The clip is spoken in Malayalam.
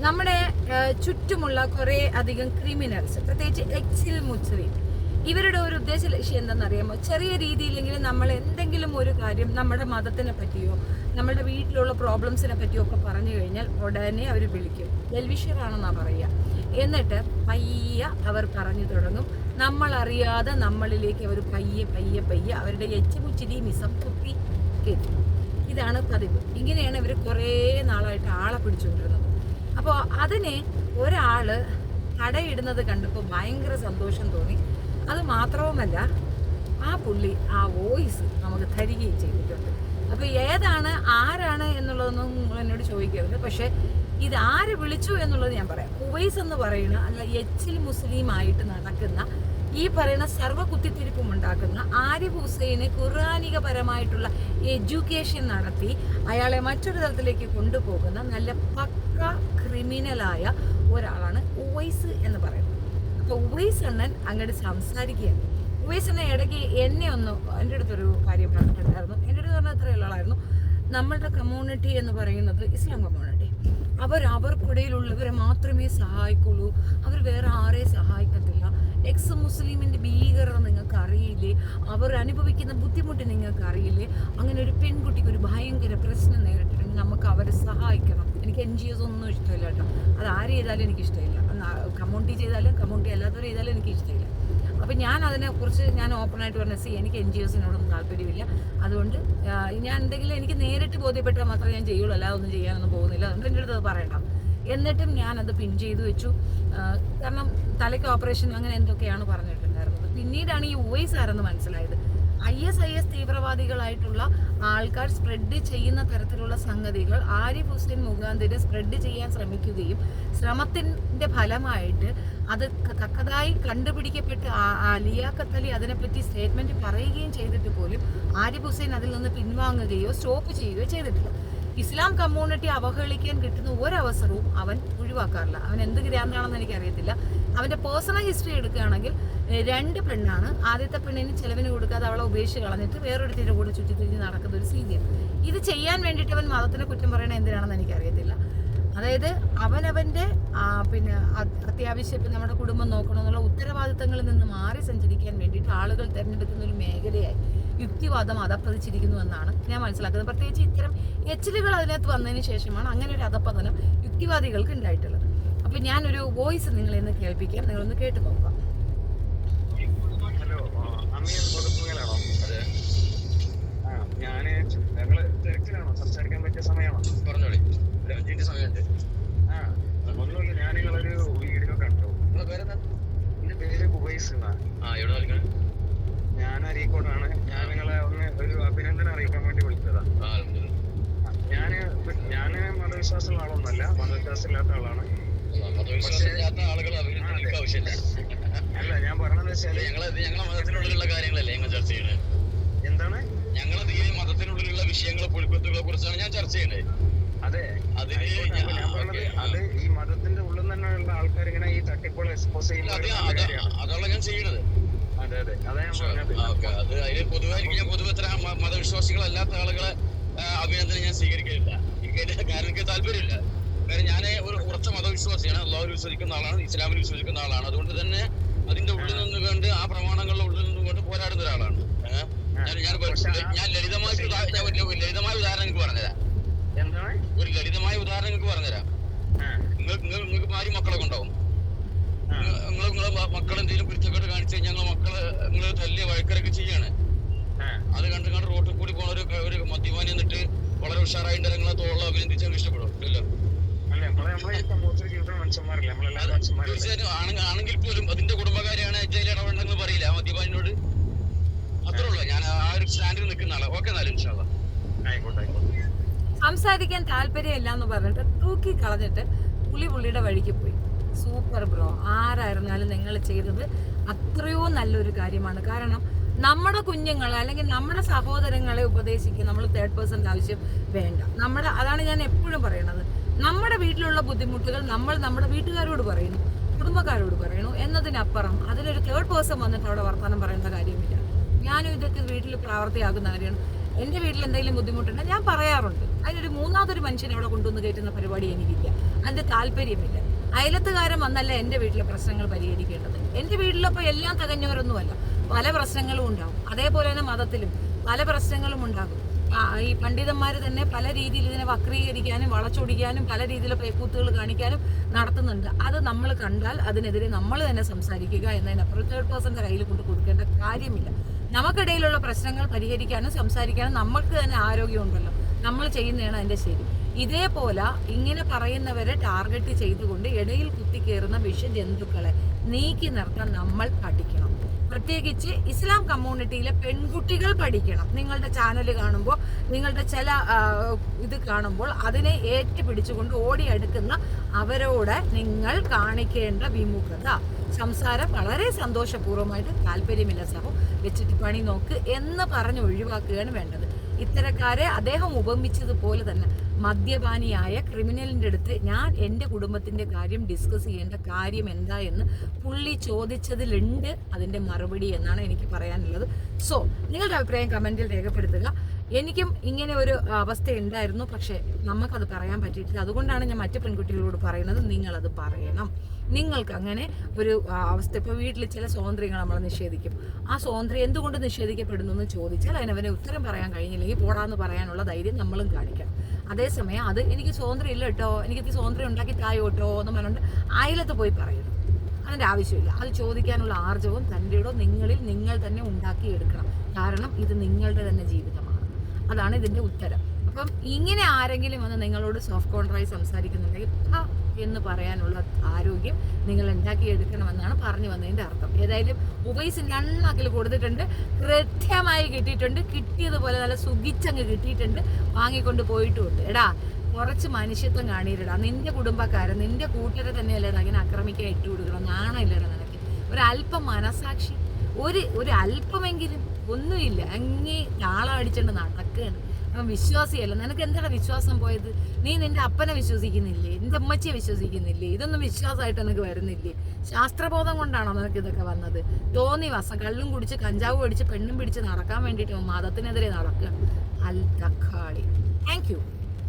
നമ്മുടെ ചുറ്റുമുള്ള കുറേ അധികം ക്രിമിനൽസ്, പ്രത്യേകിച്ച് എക്സിൽ മുസ്ലിം, ഇവരുടെ ഒരു ഉദ്ദേശ ലക്ഷ്യം എന്താണെന്നറിയാമോ? ചെറിയ രീതിയിലെങ്കിലും നമ്മൾ എന്തെങ്കിലും ഒരു കാര്യം നമ്മുടെ മതത്തിനെ പറ്റിയോ നമ്മുടെ വീട്ടിലുള്ള പ്രോബ്ലംസിനെ പറ്റിയോ ഒക്കെ പറഞ്ഞു കഴിഞ്ഞാൽ ഉടനെ അവർ വിളിക്കും, വെൽവിഷറാണെന്നാണ് പറയുക. എന്നിട്ട് പയ്യെ അവർ പറഞ്ഞു തുടങ്ങും. നമ്മളറിയാതെ നമ്മളിലേക്ക് അവർ പയ്യെ പയ്യെ പയ്യെ അവരുടെ എച്ചുമുച്ചിരി മിസം കുത്തി കയറ്റും. ഇതാണ് പതിവ്. ഇങ്ങനെയാണ് ഇവർ കുറേ നാളായിട്ട് ആളെ പിടിച്ചുകൊണ്ടിരുന്നത്. അപ്പോൾ അതിനെ ഒരാൾ തടയിടുന്നത് കണ്ടപ്പോൾ ഭയങ്കര സന്തോഷം തോന്നി. അത് മാത്രവുമല്ല, ആ പുള്ളി ആ വോയിസ് നമുക്ക് തരികയും ചെയ്തിട്ടുണ്ട്. അപ്പോൾ ഏതാണ് ആരാണ് എന്നുള്ളതൊന്നും നിങ്ങൾ എന്നോട് ചോദിക്കരുത്. പക്ഷേ ഇത് ആര് വിളിച്ചു എന്നുള്ളത് ഞാൻ പറയാം. ഉവൈസ് എന്ന് പറയുന്ന അല്ല എച്ചിൽ മുസ്ലിം ആയിട്ട് നടക്കുന്ന ഈ പറയുന്ന സർവ്വ കുത്തിത്തിരിപ്പും ഉണ്ടാക്കുന്ന ആരിഫ് ഹുസൈന് ഖുർആനികപരമായിട്ടുള്ള എഡ്യൂക്കേഷൻ നടത്തി അയാളെ മറ്റൊരു തലത്തിലേക്ക് കൊണ്ടുപോകുന്ന നല്ല പക്ക ക്രിമിനലായ ഒരാളാണ് ഉവൈസ് എന്ന് പറയുന്നത്. അപ്പോൾ ഉവൈസ് അണ്ണൻ അങ്ങോട്ട് സംസാരിക്കുകയാണ്. ഉവൈസ് അണ്ണൻ ഇടയ്ക്ക് എന്നെ ഒന്ന് എൻ്റെ അടുത്തൊരു കാര്യം പറഞ്ഞിട്ടുണ്ടായിരുന്നു. എൻ്റെ അടുത്ത് പറഞ്ഞാൽ അത്രയുള്ള ആളായിരുന്നു. നമ്മളുടെ കമ്മ്യൂണിറ്റി എന്ന് പറയുന്നത് ഇസ്ലാം കമ്മ്യൂണിറ്റി. അവർക്കിടയിലുള്ളവരെ മാത്രമേ സഹായിക്കുള്ളൂ, അവർ വേറെ ആരെയും സഹായിക്കത്തില്ല. എക്സ് മുസ്ലിമിൻ്റെ ഭീകരത നിങ്ങൾക്ക് അറിയില്ലേ? അവർ അനുഭവിക്കുന്ന ബുദ്ധിമുട്ട് നിങ്ങൾക്ക് അറിയില്ലേ? അങ്ങനെ ഒരു പെൺകുട്ടിക്ക് ഒരു ഭയങ്കര പ്രശ്നം നേരിട്ടിട്ടുണ്ടെങ്കിൽ നമുക്ക് അവരെ സഹായിക്കണം. എനിക്ക് NGOs ഒന്നും ഇഷ്ടമില്ല കേട്ടോ. അത് ആര് ചെയ്താലും എനിക്കിഷ്ടമില്ല. കമ്മ്യൂണിറ്റി ചെയ്താലും കമ്മ്യൂണിറ്റി അല്ലാത്തവർ ചെയ്താലും എനിക്കിഷ്ടമില്ല. അപ്പം ഞാൻ അതിനെക്കുറിച്ച് ഞാൻ ഓപ്പണായിട്ട് പറഞ്ഞ എനിക്ക് NGOസിനോടൊന്നും താല്പര്യമില്ല. അതുകൊണ്ട് ഞാൻ എന്തെങ്കിലും എനിക്ക് നേരിട്ട് ബോധ്യപ്പെട്ടാൽ മാത്രമേ ഞാൻ ചെയ്യുള്ളൂ, അല്ലാതെ ഒന്നും ചെയ്യാനൊന്നും പോകുന്നില്ല. അതുകൊണ്ട് എൻ്റെ അടുത്ത് അത് പറയണ്ട. എന്നിട്ടും ഞാനത് പിൻ ചെയ്തു വെച്ചു. കാരണം തലയ്ക്ക് ഓപ്പറേഷൻ അങ്ങനെ എന്തൊക്കെയാണ് പറഞ്ഞിട്ടുണ്ടായിരുന്നത്. പിന്നീടാണ് ഈ ഉവൈസ് ആരെന്ന് മനസ്സിലായത്. IS തീവ്രവാദികളായിട്ടുള്ള ആൾക്കാർ സ്പ്രെഡ് ചെയ്യുന്ന തരത്തിലുള്ള സംഗതികൾ ആരിഫ് ഹുസൈൻ മുഖാന്തിരെ സ്പ്രെഡ് ചെയ്യാൻ ശ്രമിക്കുകയും ശ്രമത്തിൻ്റെ ഫലമായിട്ട് അത് തക്കതായി കണ്ടുപിടിക്കപ്പെട്ട് ലിയാഖത്ത് അലി അതിനെപ്പറ്റി സ്റ്റേറ്റ്മെൻറ്റ് പറയുകയും ചെയ്തിട്ട് പോലും ആരിഫ് ഹുസൈൻ അതിൽ നിന്ന് പിൻവാങ്ങുകയോ സ്റ്റോപ്പ് ചെയ്യുകയോ ചെയ്തിട്ടില്ല. ഇസ്ലാം കമ്മ്യൂണിറ്റി അവഹേളിക്കാൻ കിട്ടുന്ന ഒരവസരവും അവൻ ഒഴിവാക്കാറില്ല. അവൻ എന്ത് ഗ്രാന്താണെന്ന് എനിക്കറിയത്തില്ല. അവൻ്റെ പേഴ്സണൽ ഹിസ്റ്ററി എടുക്കുകയാണെങ്കിൽ 2 പെണ്ണാണ്. ആദ്യത്തെ പെണ്ണിന് ചിലവിന് കൊടുക്കാതെ അവളെ ഉപേക്ഷിച്ച് കളഞ്ഞിട്ട് വേറൊരുത്തിൻ്റെ കൂടെ ചുറ്റിത്തിരിഞ്ഞ് നടക്കുന്ന ഒരു സീരിയൽ. ഇത് ചെയ്യാൻ വേണ്ടിയിട്ട് അവൻ മതത്തിനെ കുറ്റം പറയണത് എന്തിനാണെന്ന് എനിക്കറിയത്തില്ല. അതായത് അവനവൻ്റെ പിന്നെ അത്യാവശ്യം ഇപ്പം നമ്മുടെ കുടുംബം നോക്കണമെന്നുള്ള ഉത്തരവാദിത്തങ്ങളിൽ നിന്ന് മാറി സഞ്ചരിക്കാൻ വേണ്ടിയിട്ട് ആളുകൾ തിരഞ്ഞെടുക്കുന്ന ഒരു മേഖലയായി യുക്തിവാദം അധപ്പതിച്ചിരിക്കുന്നു എന്നാണ് ഞാൻ മനസ്സിലാക്കുന്നത്. പ്രത്യേകിച്ച് ഇത്തരം എച്ചിലുകൾ അതിനകത്ത് വന്നതിന് ശേഷമാണ് അങ്ങനെ ഒരു അധപ്പതനം യുക്തിവാദികൾക്ക് ഉണ്ടായിട്ടുള്ളത്. അപ്പം ഞാനൊരു വോയിസ് നിങ്ങളെ ഒന്ന് കേൾപ്പിക്കാം, നിങ്ങളൊന്ന് കേട്ട് നോക്കാം. ഹലോ, കൊടുപ്പുകലാണോ? അതെ. ഞങ്ങള് തിരക്കിലാണോ? സംസാരിക്കാൻ പറ്റിയ സമയമാണോ? പറഞ്ഞോളി. 5 മിനിറ്റ് സമയമുണ്ട്. ഒന്നുമില്ല, ഞാൻ നിങ്ങളൊരു വീഡിയോ കണ്ടു. നിങ്ങളെ പേരെന്താ? എന്റെ പേര് ഉവൈസ് എന്നാ. എവിടെ വിളിക്കണം? ഞാൻ അരീക്കോടാണ്. ഞാൻ നിങ്ങളെ ഒരു അഭിനന്ദനം അറിയിക്കാൻ വേണ്ടി വിളിച്ചതാ. ഞാന് മതവിശ്വാസമുള്ള ആളൊന്നല്ല, മതവിശ്വാസം ഇല്ലാത്ത ആളാണ്. അല്ല, ഞാൻ പറയണെന്ന് വെച്ചാല് ഞങ്ങളെ മതത്തിനുള്ളിലുള്ള കാര്യങ്ങളല്ലേ ഞങ്ങൾ ചർച്ച ചെയ്യണത്. എന്താണ്? ഞങ്ങളെ മതത്തിനുള്ളിലുള്ള വിഷയങ്ങളെ പുൽപ്പത്തുകളെ കുറിച്ചാണ് ഞാൻ ചർച്ച ചെയ്യണത്. അതെ, ഞാൻ പറഞ്ഞത് അത് ഈ മതത്തിന്റെ ഉള്ളിൽ തന്നെയുള്ള ആൾക്കാർ ഇങ്ങനെ ഈ തട്ടിപ്പോൾ എക്സ്പോസ് ചെയ്യുന്ന അതാണ് ഞാൻ ചെയ്യണത്. അതെ അതെ, അതാ ഞാൻ പറഞ്ഞത്. അത് അതിന് പൊതുവായിരിക്കും ഞാൻ പൊതുവെ ഇത്ര മതവിശ്വാസികളല്ലാത്ത ആളുകളെ അഭിനന്ദനം ഞാൻ സ്വീകരിക്കുന്നില്ല. എനിക്ക് താല്പര്യമില്ല. കാരണം ഞാൻ ഒരു ഉറച്ച മതവിശ്വാസിയാണ്. അള്ളാഹുവിൽ വിശ്വസിക്കുന്ന ആളാണ്, ഇസ്ലാമിൽ വിശ്വസിക്കുന്ന ആളാണ്. അതുകൊണ്ട് തന്നെ അതിന്റെ ഉള്ളിൽ നിന്നുകൊണ്ട് ആ പ്രമാണങ്ങളുടെ ഉള്ളിൽ നിന്നുകൊണ്ട് പോരാടുന്ന ഒരാളാണ്. ഞാൻ ലളിതമായ ഉദാഹരണം എനിക്ക് പറഞ്ഞുതരാം. എന്താണ് ഒരു ലളിതമായ ഉദാഹരണം നിങ്ങൾക്ക് പറഞ്ഞുതരാം? നിങ്ങൾക്ക് ഭാര്യ മക്കളൊക്കെ ഉണ്ടാവും. നിങ്ങളെ മക്കൾ എന്തെങ്കിലും കുരുത്തക്കേട് കാണിച്ചു കഴിഞ്ഞാൽ നിങ്ങൾ തല്ലിയ വഴക്കരൊക്കെ ചെയ്യാണ്. അത് കണ്ട് റോട്ടിൽ കൂടി പോണ ഒരു മദ്യപാനി എന്നിട്ട് വളരെ ഉഷാറായിട്ട് നിങ്ങളെ തോളം അഭിനന്ദിച്ചാൽ ഇഷ്ടപ്പെടും ഇല്ലല്ലോ? തീർച്ചയായിട്ടും ആണെങ്കിൽ പോലും അതിന്റെ കുടുംബകാരിയാണ് ജയിൽ ഇടപെടണമെന്ന് പറയില്ല മദ്യപാനിനോട്. അത്രേ ഉള്ളൂ. ഞാൻ ആ ഒരു സ്റ്റാൻഡിൽ നിൽക്കുന്ന ആളാണ്. ഓക്കെ, എന്നാലും ഇൻഷാ അല്ലാഹ്. ആയിക്കോട്ടെ. സംസാരിക്കാൻ താല്പര്യമില്ല എന്ന് പറഞ്ഞിട്ട് തൂക്കി കളഞ്ഞിട്ട് പുള്ളിയുടെ വഴിക്ക് പോയി. സൂപ്പർ ബ്രോ, ആരായിരുന്നാലും നിങ്ങൾ ചെയ്തത് അത്രയോ നല്ലൊരു കാര്യമാണ്. കാരണം നമ്മുടെ കുഞ്ഞുങ്ങളെ അല്ലെങ്കിൽ നമ്മുടെ സഹോദരങ്ങളെ ഉപദേശിക്കുക നമ്മൾ 3rd പേഴ്സൺ ആവശ്യം വേണ്ട. അതാണ് ഞാൻ എപ്പോഴും പറയുന്നത്. നമ്മുടെ വീട്ടിലുള്ള ബുദ്ധിമുട്ടുകൾ നമ്മൾ നമ്മുടെ വീട്ടുകാരോട് പറയുന്നു, കുടുംബക്കാരോട് പറയുന്നു എന്നതിനപ്പുറം അതിലൊരു 3rd പേഴ്സൺ വന്നിട്ട് അവിടെ വർത്തമാനം പറയേണ്ട കാര്യമില്ല. ഞാനും ഇതൊക്കെ വീട്ടിൽ പ്രാവർത്തിയാക്കുന്ന കാര്യമാണ്. എൻ്റെ വീട്ടിൽ എന്തെങ്കിലും ബുദ്ധിമുട്ടുണ്ടെങ്കിൽ ഞാൻ പറയാറുണ്ട്. അതിനൊരു 3ാമതൊരു മനുഷ്യനെ അവിടെ കൊണ്ടുവന്ന് കയറ്റുന്ന പരിപാടി എനിക്കില്ല. അതിൻ്റെ താല്പര്യമില്ല. അയലത്തുകാരൻ വന്നല്ല എൻ്റെ വീട്ടിലെ പ്രശ്നങ്ങൾ പരിഹരിക്കേണ്ടത്. എൻ്റെ വീട്ടിലപ്പോൾ എല്ലാം തികഞ്ഞവരൊന്നുമല്ല, പല പ്രശ്നങ്ങളും ഉണ്ടാകും. അതേപോലെ തന്നെ മതത്തിലും പല പ്രശ്നങ്ങളും ഉണ്ടാകും. ഈ പണ്ഡിതന്മാർ തന്നെ പല രീതിയിൽ ഇതിനെ വക്രീകരിക്കാനും വളച്ചൊടിക്കാനും പല രീതിയിലുള്ള പേക്കൂത്തുകൾ കാണിക്കാനും നടത്തുന്നുണ്ട്. അത് നമ്മൾ കണ്ടാൽ അതിനെതിരെ നമ്മൾ തന്നെ സംസാരിക്കുക എന്നതിനപ്പുറം തേർഡ് പേഴ്സൻ്റെ കയ്യിൽ കൊണ്ട് കൊടുക്കേണ്ട കാര്യമില്ല. നമുക്കിടയിലുള്ള പ്രശ്നങ്ങൾ പരിഹരിക്കാനും സംസാരിക്കാനും നമ്മൾക്ക് തന്നെ ആരോഗ്യമുണ്ടല്ലോ, നമ്മൾ ചെയ്യുന്നതാണ് അതിൻ്റെ ശരി. ഇതേപോലെ ഇങ്ങനെ പറയുന്നവരെ ടാർഗറ്റ് ചെയ്തുകൊണ്ട് ഇടയിൽ കുത്തിക്കയറുന്ന വിഷജന്തുക്കളെ നീക്കി നിർത്താൻ നമ്മൾ പഠിക്കണം. പ്രത്യേകിച്ച് ഇസ്ലാം കമ്മ്യൂണിറ്റിയിലെ പെൺകുട്ടികൾ പഠിക്കണം. നിങ്ങളുടെ ചാനൽ കാണുമ്പോൾ, നിങ്ങളുടെ ചില ഇത് കാണുമ്പോൾ അതിനെ ഏറ്റുപിടിച്ചുകൊണ്ട് ഓടിയെടുക്കുന്ന അവരോട് നിങ്ങൾ കാണിക്കേണ്ട വിമുഖത, സംസാരം വളരെ സന്തോഷപൂർവ്വമായിട്ട് താല്പര്യമില്ല സഹോ, വെച്ചിട്ട് പണി നോക്ക് എന്ന് പറഞ്ഞ് ഒഴിവാക്കുകയാണ് വേണ്ടത്. ഇത്തരക്കാരെ അദ്ദേഹം ഉപമിച്ചതുപോലെ തന്നെ മദ്യപാനിയായ ക്രിമിനലിൻ്റെ അടുത്ത് ഞാൻ എൻ്റെ കുടുംബത്തിൻ്റെ കാര്യം ഡിസ്കസ് ചെയ്യേണ്ട കാര്യം എന്താ എന്ന് പുള്ളി ചോദിച്ചതിലുണ്ട് അതിൻ്റെ മറുപടി എന്നാണ് എനിക്ക് പറയാനുള്ളത്. സോ നിങ്ങളുടെ അഭിപ്രായം കമൻറ്റിൽ രേഖപ്പെടുത്തുക. എനിക്കും ഇങ്ങനെ ഒരു അവസ്ഥ ഉണ്ടായിരുന്നു, പക്ഷേ നമുക്കത് പറയാൻ പറ്റിയിട്ടില്ല. അതുകൊണ്ടാണ് ഞാൻ മറ്റു പെൺകുട്ടികളോട് പറയുന്നത്, നിങ്ങളത് പറയണം. നിങ്ങൾക്ക് അങ്ങനെ ഒരു അവസ്ഥ, ഇപ്പോൾ വീട്ടിൽ ചില സ്വാതന്ത്ര്യങ്ങൾ നമ്മൾ നിഷേധിക്കും. ആ സ്വാതന്ത്ര്യം എന്തുകൊണ്ട് നിഷേധിക്കപ്പെടുന്നു എന്ന് ചോദിച്ചാൽ അതിനവനെ ഉത്തരം പറയാൻ കഴിഞ്ഞില്ലെങ്കിൽ പോടാന്ന് പറയാനുള്ള ധൈര്യം നമ്മളും കാണിക്കണം. അതേസമയം അത് എനിക്ക് സ്വാതന്ത്ര്യം ഇല്ല കേട്ടോ, എനിക്ക് സ്വാതന്ത്ര്യം ഉണ്ടാക്കി തായോ കേട്ടോ എന്ന് പറഞ്ഞുകൊണ്ട് അയലത്ത് പോയി പറയരുത്. അതിൻ്റെ ആവശ്യമില്ല. അത് ചോദിക്കാനുള്ള ആർജവും തൻ്റെയോ നിങ്ങളിൽ നിങ്ങൾ തന്നെ ഉണ്ടാക്കിയെടുക്കണം. കാരണം ഇത് നിങ്ങളുടെ തന്നെ ജീവിതമാണ്. അതാണ് ഇതിൻ്റെ ഉത്തരം. അപ്പം ഇങ്ങനെ ആരെങ്കിലും വന്ന് നിങ്ങളോട് സോഫ്റ്റ് കോൺട്രായി സംസാരിക്കുന്നുണ്ടെങ്കിൽ എന്ന് പറയാനുള്ള ആരോഗ്യം നിങ്ങൾ ഉണ്ടാക്കിയെടുക്കണമെന്നാണ് പറഞ്ഞു വന്നതിൻ്റെ അർത്ഥം. ഏതായാലും ഉവൈസിൻ്റെ അണ്ണാക്കിൽ കൊടുത്തിട്ടുണ്ട്, കൃത്യമായി കിട്ടിയിട്ടുണ്ട്, കിട്ടിയതുപോലെ നല്ല സുഖിച്ചങ്ങ് കിട്ടിയിട്ടുണ്ട്, വാങ്ങിക്കൊണ്ട് പോയിട്ടുമുണ്ട്. എടാ കുറച്ച് മനുഷ്യത്വം കാണിയില്ലടാ, നിന്റെ കുടുംബക്കാരൻ നിന്റെ കൂട്ടരെ തന്നെയല്ലേടാ അങ്ങനെ ആക്രമിക്കാൻ ഇട്ട് കൊടുക്കണം, നാണമില്ലടാ നിനക്ക്. ഒരല്പം മനസാക്ഷി, ഒരു അല്പമെങ്കിലും ഒന്നുമില്ല, അങ്ങേ താളം അടിച്ചുകൊണ്ട് നടക്കുകയാണ്. അവൻ വിശ്വാസിയല്ല. നിനക്ക് എന്താണ് വിശ്വാസം പോയത്? നീ നിന്റെ അപ്പനെ വിശ്വസിക്കുന്നില്ലേ? നിന്റെ അമ്മച്ചിയെ വിശ്വസിക്കുന്നില്ലേ? ഇതൊന്നും വിശ്വാസമായിട്ട് നിനക്ക് വരുന്നില്ലേ? ശാസ്ത്രബോധം കൊണ്ടാണോ നിനക്ക് ഇതൊക്കെ വന്നത്? തോന്നിവാസം, കള്ളും കുടിച്ച് കഞ്ചാവ് പിടിച്ച് പെണ്ണും പിടിച്ച് നടക്കാൻ വേണ്ടിയിട്ട് മതത്തിനെതിരെ നടക്കുക. അൽ തക്കാളി. Thank you.